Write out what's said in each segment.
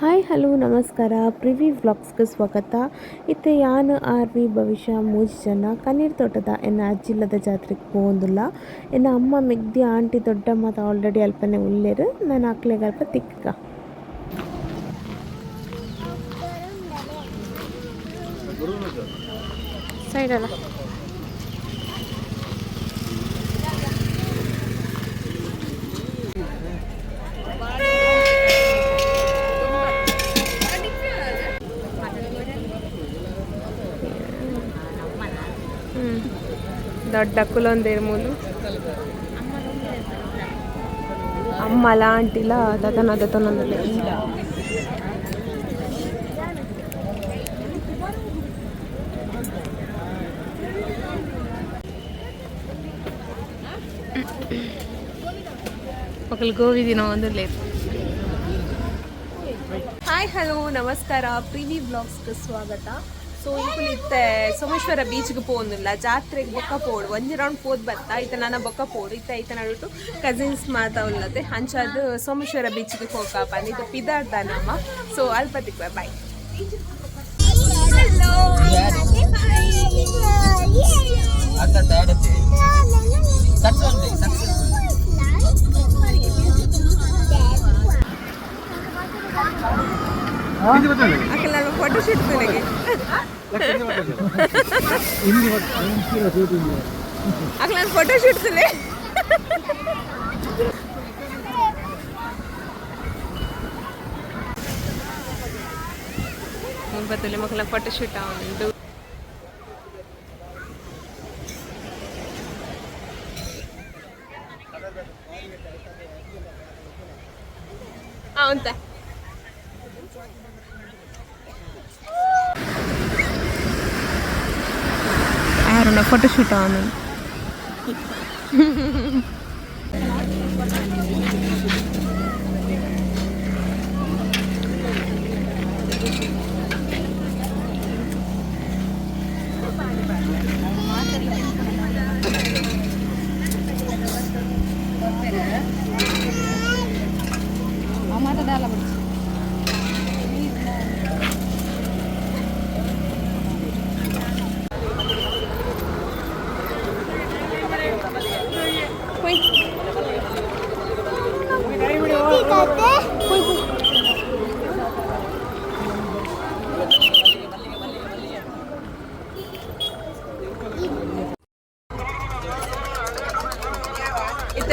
Hi hello ನಮಸ್ಕಾರ privy ವ್ಲಾಗ್ಸ್ಗೆ ಸ್ವಾಗತ. ಇತ್ತೆ ಯಾನ್ ಆರ್ವಿ ಭವಿಷ್ಯ ಮೂಜಿ ಜನ ಕಣ್ಣೀರ್ ತೋಟದ ಎನ್ನ ಅಜ್ಜಿಲ್ಲದ ಜಾತ್ರೆಗೆ ಹೋಗೊಂದುಲ್ಲ. ಎನ್ನ ಅಮ್ಮ ಮೆಗ್ದಿ ಆಂಟಿ ದೊಡ್ಡಮ್ಮ ಆಲ್ರೆಡಿ ಅಲ್ಪನೆ ಉಲ್ಲೇರು. ನಾನು ಅಕ್ಲೆಗೆ ಅಲ್ಪ ತಿಕ್ಕ ಸೈಡಲ್ಲ దొడ్డ కులందేరు మూలు అమ్మ లాంటిలా దతనదతనందలే ఒకళ్ళు గోవి తిన లేదు. ಹಾಯ್ ಹಲೋ ನಮಸ್ಕಾರ ಪ್ರಿವಿ ವ್ಲಾಗ್ಸ್ಗೆ ಸ್ವಾಗತ. ಸೊ ಇಂಕುಲು ಇತ್ತೆ ಸೋಮೇಶ್ವರ ಬೀಚ್ಗೆ ಪೋನಿಲ್ಲ, ಜಾತ್ರೆಗೆ ಬೊಕ್ಕ ಪೋಡು ಒಂಜಿ ರೌಂಡ್ ಪೋದ್ ಬತ್ತಾ ಇತ್ತ ನನ್ನ ಬೊಕ್ಕ ಪೋಡು ಇತ್ತ ಐತ ನಡುಟು ಕಸಿನ್ಸ್ ಮಾತಾವಲ್ಲದೆ ಹಂಚಾದು ಸೋಮೇಶ್ವರ ಬೀಚ್ಗೆ ಹೋಗಪ್ಪ ಇದು ಪಿದಾರ್ದ ನಮ್ಮ. ಸೊ ಅಲ್ಪ ತಿಕ್ಕ ಬಾಯ್. అక్కడ ఫోటో షూట్ అక్కడ ఫోటో షూట్ ಬತ್ತಲೆ ಮಕ್ಕಳ ಫೋಟೋ ಶೂಟ್ ಉಂಟು. ಅಂತ ಯಾರನ್ನ ಫೋಟೋ ಶೂಟ್ ಅವನು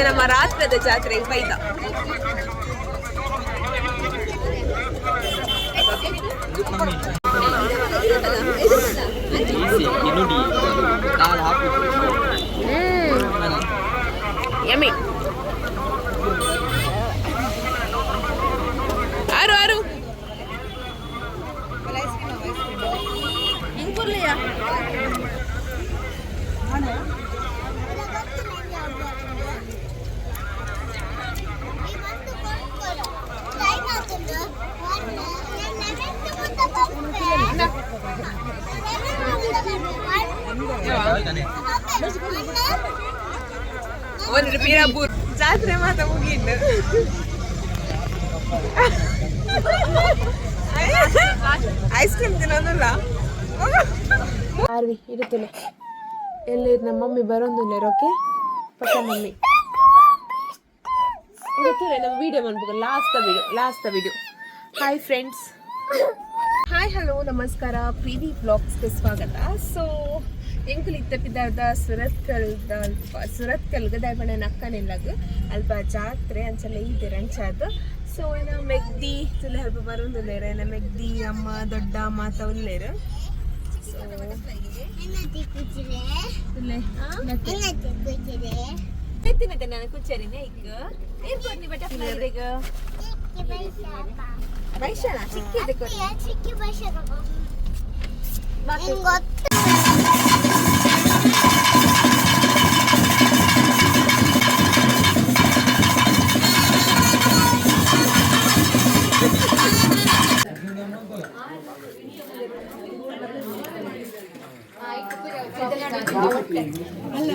ನಮ್ಮ ರಾತ್ರದ ಜಾತ್ರೆಗೆ ಬೈದ ಯಮ್ಮಿ ಆರು ಆರು ಹಿಂಗುರ್ಲಿಯಾ ಒಂದು ಪೀರಾಪುರ್ ಜಾತ್ರೆ ಮಾತ್ರ ಮುಗಿಂಡು ಐಸ್ ಕ್ರೀಮ್ ತಿನ್ನೋದಿಲ್ಲ ಆರ್ವಿ ಇರುತ್ತಲೆ ಎಲ್ಲಿ ನಮ್ಮ ಮಮ್ಮಿ ಬರೋದಿಲ್ಲ ರೋಕೆ ಪಕ್ಕ ಮಮ್ಮಿ ಇರುತ್ತಲೆ ನಮ್ಮ ವಿಡಿಯೋ ಮಾಡ್ಬೇಕು last video. Hi friends, hi hello ನಮಸ್ಕಾರ ಪ್ರಿವಿ ವ್ಲಾಗ್ಸ್ಗೆ ಸ್ವಾಗತ. ಸೊ ಎಂಕುಲು ಇತ್ತ ಪಿದಾರ್ದ ಸುರತ್ಕಲ್ಗೆ ದಯಪಣ್ಣ ನಕ್ಕನೆಲ್ಲಗ ಅಲ್ಪ ಜಾತ್ರೆ ಅಂಚಲ್ಲ ಇದ್ದೀರ ಅಂಚಾದ. ಸೊ ಏನ ಮೆಗ್ದಿ ತುಲೆ ಅಲ್ಪ ಬರೋದಿಲ್ಲೇರ ಏನ ಮೆಗ್ದಿ ಅಮ್ಮ ದೊಡ್ಡ ಅಮ್ಮ ತೌಲ್ಲೇರು. ಸೊ ಎತ್ತಿನತ್ತೆ ನಾನು ಕುಚ್ಚರಿನೇ ಈಗ ಏರ್ಪೋರ್ಟ್ ನಿ ಬಟರ್ಫ್ಲೈ ಈಗ ವೈಶಾಲ ಚಿಕ್ಕಿದೆ ಚಿಕ್ಕಿ ವೈಶಾಲ ಅಲ್ಲ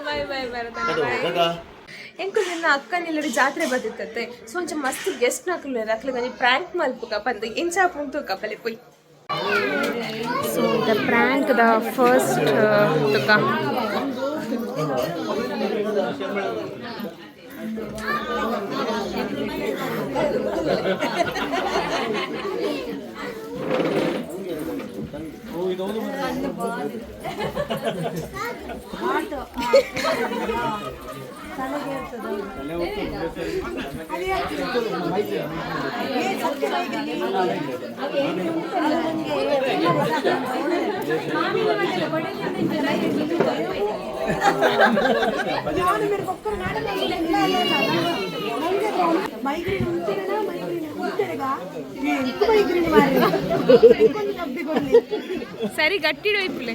ಬಾಯ್ ಬಾಯ್ ಬರತಾನ ಎಂಕು ನಿನ್ನ ಅಕ್ಕನಿಲ್ಲಡಿ ಜಾತ್ರೆ ಬದಿತ್ತತ್ತೆ ಸೊ ಒಂಚ ಮಸ್ತ್ ಗೆಸ್ಟ್ ನಾಕುಲ್ಲ ಅಕ್ಲಗನಿ ಪ್ರಾಂಕ್ ಮಲ್ಪುಕ ಬಂದು ಎಂಚಾ ಪುಂತು ಕಪಲೆ ಪೊಯ್ so the prank the first ತುಕ ಸರಿ ಗಟ್ಟಿಡು ಇಪ್ಪಲೆ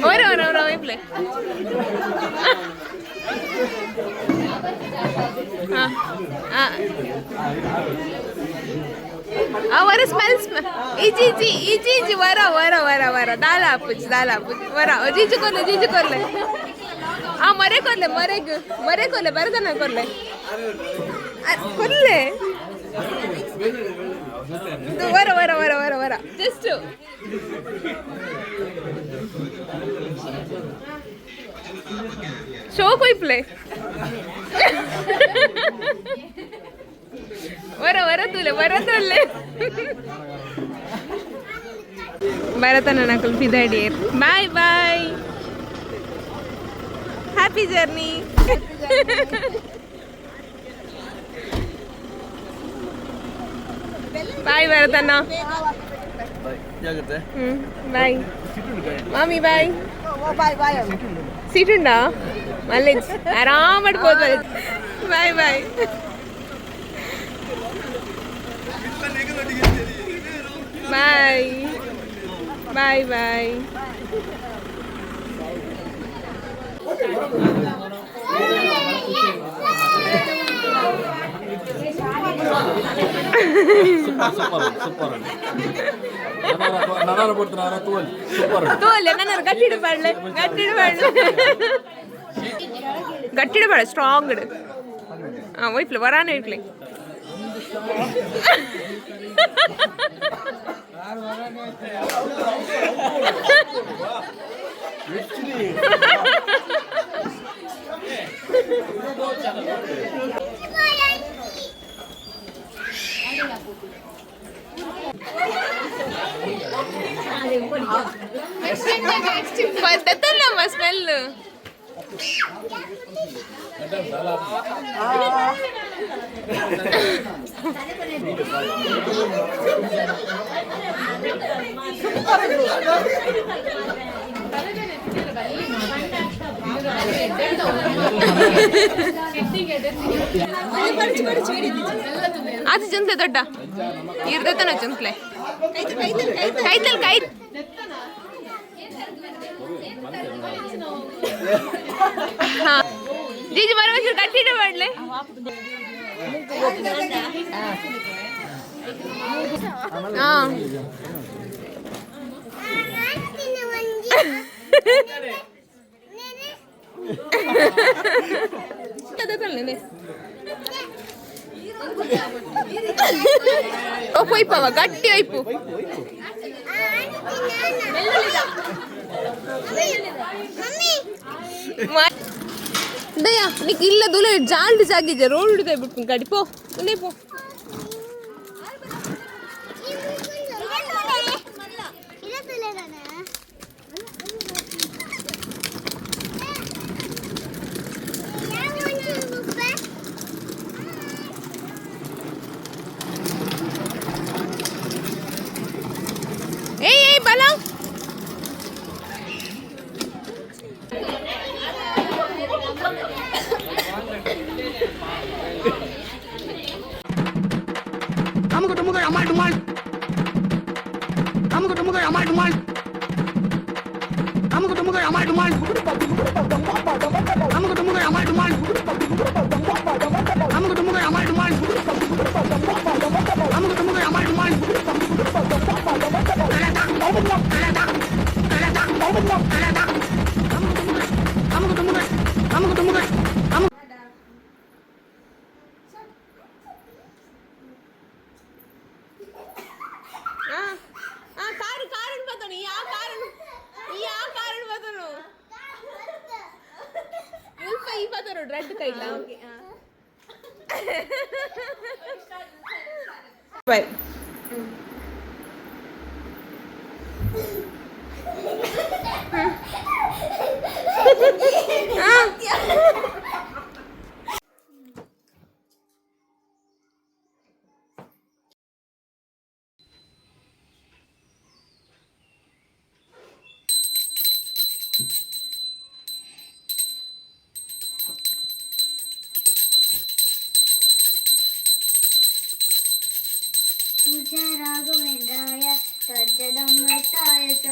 ഓരോ ഇപ്പലെ ಅವರ ಸ್ಮೆಲ್ ಇಜಿ ವರ ದಾಲಾಪುಜ್ ವರ ಜಿಜು ಕೊರ್ಲೆ ಆ ಮರೆ ಕೊರ್ಲೆ ಬರದನ ಕೊರ್ಲೆ ವರ ಜಸ್ಟ್ ಶೋ ಕೊಯ್ಪ್ಲೆ ವರ ತುಲೆ ಭರತನ ನಕಲ್ ಪಿದಾಡಿಯರ್ ಬಾಯ್ ಹ್ಯಾಪಿ ಜರ್ನಿ ಬಾಯ್ ಭರತನ ಬಾಯ್ ಮಾಮಿ ಬಾಯ್ ಸೀಟ್ ಉಂಡಾ ಮಲ್ಲೇಜ್ ಆರಾಮ್ ಮಾಡ್ಬೋದು ಬಾಯ್ ಬಾಯ್ ಗಟ್ಟಿಡು ಬೇಡ ಸ್ಟ್ರಾಂಗ್ ಇಡು ಒಯ್ಪ್ಲೆ ವರಾನ ಇಟ್ಲೆ ಪದ್ಧತಲ್ಲಮ್ಮ ಸ್ಮೆಲ್ ಅದು ಚಂದ್ಲೆ ದೊಡ್ಡ ಇರ್ದತನ ಚಂದ್ಲೆ ಕೈತಲ್ ಕೈ ಹಾ ಜೀಜಿ ಬರವಷ್ಟು ಕಟ್ಟಿಡ ಮಾಡ್ಲೆ ಹಾ ಒಯ್ಪವ ಗಟ್ಟಿ ಒಯ್ಪು ದಯ್ಯ ನೀಕ್ ಇಲ್ಲ ದುಲೆ ಜಾಲ್ಡ್ ಜಾಗಿದ್ದೆ ರೋಡ್ ಹಿಡಿದ ಬಿಟ್ಟು ಗಾಡಿ ಪೋ ಉಂಡೆ ಪೋ ಏಯ್ ಬಲ I'm कारण बताओ या कारण बताओ उल्फा ई बताओ रेड ಕೈಲ ಓಕೆ ಬೈ पूजा राघवेन्द्राय तज्जदमृताय च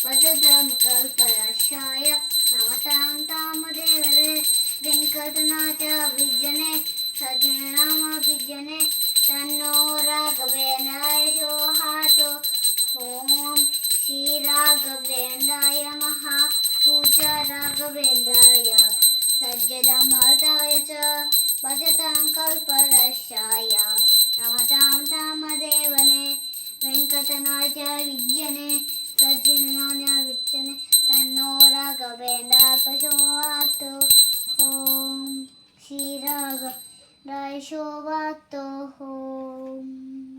वजदमुकल्परक्षाय नमतां तामदेवरे वेङ्कटनाथ विजने सजनामभिजने तन्नो राघवेन्द्राय सोहातो ॐ श्री राघवेन्द्राय नमः पूजा राघवेन्द्राय सज्जदमृताय च भजतां कल्परक्षाय नमतां तामदेवने वेङ्कटनाथ विजने सज्जनाय विजने तन्नो राघवेन्द्राय प्रचोदयात् ॐ श्री राघवेन्द्राय शोभात् ॐ